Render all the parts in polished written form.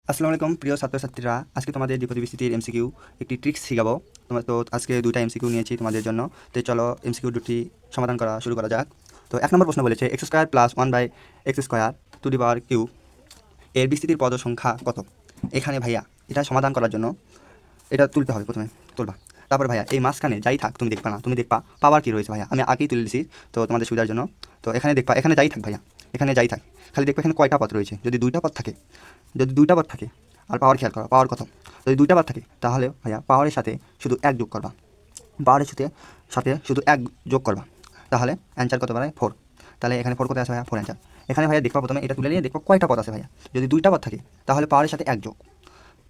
আসসালামু আলাইকুম প্রিয় ছাত্রছাত্রীরা, আজকে তোমাদের দ্বিপদী বিস্তৃতির এমসিকিউ একটি ট্রিক্স শিখাবো। তোমরা তো আজকে দুইটা এমসিকিউ নিয়েছি তোমাদের জন্য। তো চলো এমসিকিউ দুটি সমাধান করা শুরু করা যাক। তো এক নম্বর প্রশ্ন বলেছে x square plus one by x square to the power q এর বিস্তৃতির পদ সংখ্যা কত। এখানে ভাইয়া এটা সমাধান করার জন্য এটা তুলতে হবে, প্রথমে তুলবা। তারপর ভাইয়া এই মাঝখানে যাই থাক তুমি দেখবা না, তুমি দেখবা পাওয়ার কী রয়েছে ভাইয়া, আমি আগেই তুলে দিয়েছি তো তোমাদের সুবিধার জন্য। তো এখানে দেখবা, এখানে যাই থাক ভাইয়া, এখানে যাই থাক, খালি দেখবা এখানে কয়টা পদ রয়েছে। যদি দুইটা পদ থাকে আর পাওয়ার খেয়াল করো, পাওয়ার কত। যদি দুইটা পদ থাকে তাহলে ভাইয়া পাওয়ারের সাথে শুধু এক যোগ করবা, পাওয়ারের সাথে শুধু এক যোগ করবা, তাহলে অ্যান্সার কত পারে 4। তাহলে এখানে 4 কত আছে ভাইয়া, 4 অ্যান্সার। এখানে ভাইয়া দেখবা, প্রথমে এটা তুলে নিয়ে দেখবা কয়টা পদ আছে ভাইয়া। যদি দুইটা পদ থাকে তাহলে পাওয়ারের সাথে এক যোগ,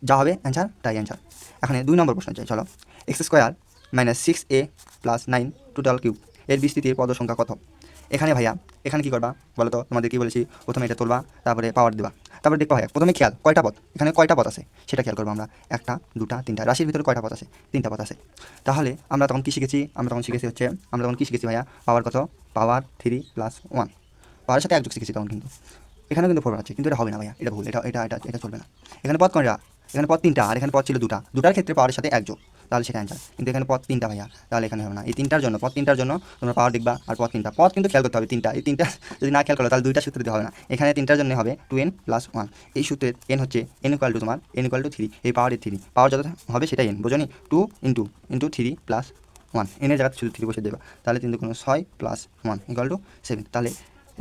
যা হবে অ্যান্সার তাই অ্যান্সার। এখানে 2 নম্বর প্রশ্ন চাই, চলো। X square minus 6a plus 9 total cube এর বিস্তৃতির পদ সংখ্যা কত। এখানে ভাইয়া এখানে কী করবা বলো তো, তোমাদের কী বলেছি, প্রথমে এটা তুলবা, তারপরে পাওয়ার দেবা, তারপরে দেখবা ভাইয়া প্রথমে খেয়াল কয়টা পদ, এখানে কয়টা পদ আছে সেটা খেয়াল করবো আমরা। একটা, দুটা, তিনটা, রাশির ভিতরে কয়টা পদ আছে, তিনটা পদ আছে। তাহলে আমরা তখন কী শিখেছি, আমরা তখন কী শিখেছি ভাইয়া, পাওয়ার কত, পাওয়ার 3 প্লাস 1, পাওয়ারের সাথে এক যোগ শিখেছি তখন। কিন্তু এখানেও কিন্তু 4 আছে, কিন্তু এটা হবে না ভাইয়া, এটা ভুল, এটা চলবে না। এখানে পদ কয়টা, এখানে পদ 3টা, আর এখানে পদ ছিল দুটার ক্ষেত্রে পাওয়ারের সাথে এক যোগ, তাহলে সেটা অ্যান্সার। কিন্তু এখানে পদ 3টা ভাইয়া, তাহলে এখানে হবে না। এই তিনটার জন্য, পদ 3টার জন্য তোমরা পাওয়ার দেখবা, আর পদ 3টা, পদ কিন্তু খেয়াল করতে হবে 3টা। এই 3টা যদি না খেয়াল করো তাহলে 2টা সূত্র দিতে হবে না। এখানে 3টার জন্য হবে 2n প্লাস 1। এই সূত্রের n হচ্ছে n ইকুয়াল টু তোমার n ইকুয়াল টু 3, এই পাওয়ারের 3, পাওয়ার যত হবে সেটাই n, বোঝনি। 2 ইন্টু 3 প্লাস 1, এনের জায়গায় শুধু 3 বসে দেবা, তাহলে 3 দুগুণ 6 প্লাস 1 ইকুয়াল টু 7। তাহলে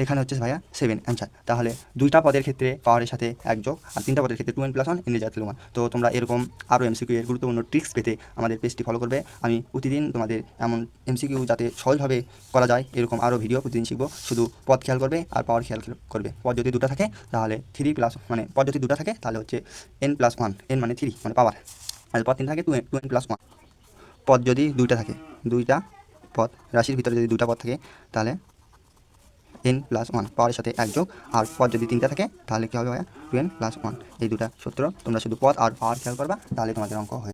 এখানে হচ্ছে ভাইয়া 7 অ্যান্সার। তাহলে দুইটা পদের ক্ষেত্রে পাওয়ারের সাথে এক যোগ, আর তিনটা পদের ক্ষেত্রে 2n প্লাস 1 এনের জায়গায় 1। তো তোমরা এরকম আরও এমসিকিউ এর গুরুত্বপূর্ণ ট্রিক্স পেতে আমাদের পেজটি ফলো করবে। আমি প্রতিদিন তোমাদের এমন এমসিকিউ যাতে সহজভাবে করা যায় এরকম আরও ভিডিও প্রতিদিন শিখবো। শুধু পদ খেয়াল করবে আর পাওয়ার খেয়াল করবে। পদ যদি দুটো থাকে তাহলে 3 প্লাস, মানে পদ যদি দুটো থাকে তাহলে হচ্ছে n প্লাস 1, n মানে 3 মানে পাওয়ার, আর পদ 3 থাকে 2n প্লাস 1। পদ যদি দুইটা থাকে, দুইটা পদ, রাশির ভিতরে যদি দুটা পদ থাকে তাহলে n প্লাস 1, পাওয়ারের সাথে এক যোগ, আর পদ যদি 3টা থাকে তাহলে কী হবে ভাইয়া, 2n প্লাস 1। এই দুটা সূত্র তোমরা শুধু পদ আর পাওয়ার খেয়াল করবা, তাহলে তোমাদের অঙ্ক হয়ে